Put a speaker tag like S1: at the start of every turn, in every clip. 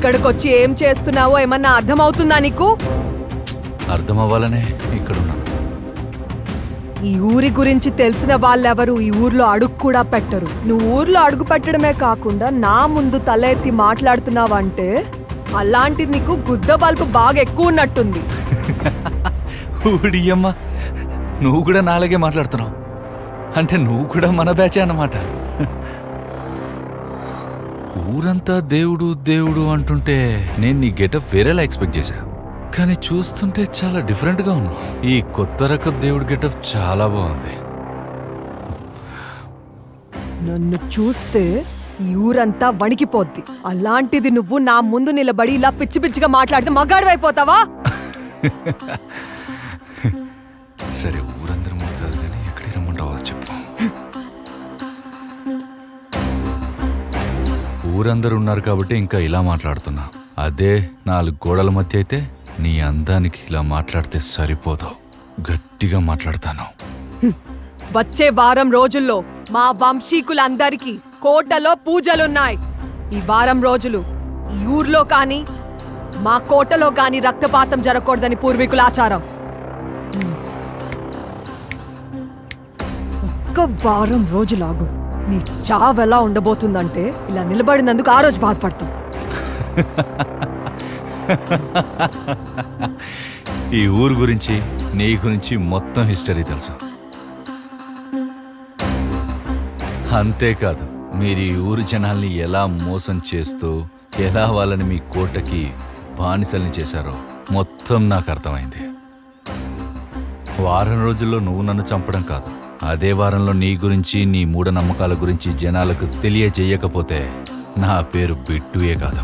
S1: ఇక్కడికొచ్చి ఏం చేస్తున్నావో ఏమన్నా అర్థమవుతుందా నీకు?
S2: అర్థమవ్వాలనే ఇక్కడున్నాను.
S1: ఈ ఊరి గురించి తెలిసిన వాళ్ళెవరు ఈ ఊర్లో అడుగు కూడా పెట్టరు. నువ్వు ఊర్లో అడుగు పెట్టడమే కాకుండా నా ముందు తల ఎత్తి మాట్లాడుతున్నావంటే అలాంటి నీకు గుద్ద బల్పు బాగా ఎక్కువ ఉన్నట్టుంది.
S2: ఊడియమ్మ, నువ్వు కూడా నాలాగే మాట్లాడుతున్నావు. అంటే నువ్వు కూడా మన బ్యాచే అన్నమాట. ఊరంతా దేవుడు దేవుడు అంటుంటే నేను నీ గెటప్ వేరేలా ఎక్స్పెక్ట్ చేశా. కానీ చూస్తుంటే చాలా డిఫరెంట్గా ఉన్నావు. ఈ కొత్త రకం దేవుడు గెటప్ చాలా బాగుంది.
S1: నన్ను చూస్తే ఈ ఊరంతా వణికిపోద్ది. అలాంటిది నువ్వు నా ముందు నిలబడి ఇలా పిచ్చి పిచ్చిగా మాట్లాడితే మగాడివైపోతావా?
S2: సరే, ఊరందరూ ముందు కాదు కానీ ఎక్కడికి రమ్మంటావో చెప్పు. ఊరందరూ ఉన్నారు కాబట్టి ఇంకా ఇలా మాట్లాడుతున్నా. అదే 4 గోడల మధ్య అయితే నీ అందానికి ఇలా మాట్లాడితే సరిపోదు. గట్టిగా మాట్లాడతాను.
S1: వచ్చే వారం రోజుల్లో మా వంశీకులందరికీ కోటలో పూజలున్నాయి. ఈ వారం రోజులు ఈ ఊర్లో కానీ మా కోటలో కానీ రక్తపాతం జరగకూడదని పూర్వీకుల ఆచారం. ఒక్క వారం రోజులాగు నీ చావెలా ఉండబోతుందంటే ఇలా నిలబడినందుకు ఆ రోజు బాధపడతాం.
S2: ఈ ఊరు గురించి నీ గురించి మొత్తం హిస్టరీ తెలుసు. అంతేకాదు, మీరు ఈ ఊరు జనాల్ని ఎలా మోసం చేస్తూ ఎలా వాళ్ళని మీ కోటకి బానిసల్ని చేశారో మొత్తం నాకు అర్థమైంది. వారం రోజుల్లో నువ్వు నన్ను చంపడం కాదు, అదే వారంలో నీ గురించి నీ మూఢనమ్మకాల గురించి జనాలకు తెలియజేయకపోతే నా పేరు బిట్టుయే కాదు.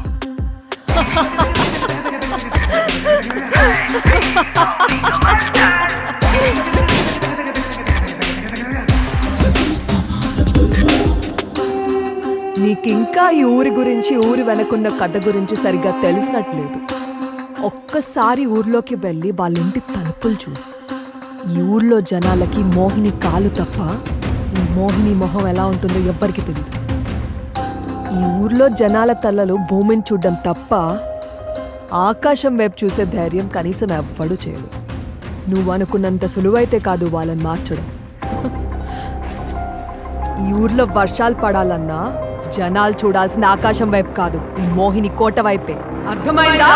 S2: నీకింకా ఈ ఊరి గురించి, ఊరి వెనకున్న కథ గురించి సరిగ్గా తెలిసినట్లేదు. ఒక్కసారి ఊర్లోకి వెళ్ళి వాళ్ళ ఇంటి తలుపులు చూడు. ఈ ఊర్లో జనాలకి మోహిని కాలు తప్ప ఈ మోహిని మొహం ఎలా ఉంటుందో ఎవ్వరికి తెలియదు. ఈ ఊర్లో జనాల తలలు భూమిని చూడడం తప్ప ఆకాశం వైపు చూసే ధైర్యం కనీసం ఎవ్వడూ చేయడు. నువ్వు అనుకున్నంత సులువైతే కాదు వాళ్ళని మార్చడం. ఈ ఊర్లో వర్షాలు పడాలన్నా జనాలు చూడాల్సిన ఆకాశం వైపు కాదు, ఈ మోహిని కోట వైపే. అర్థమైందా?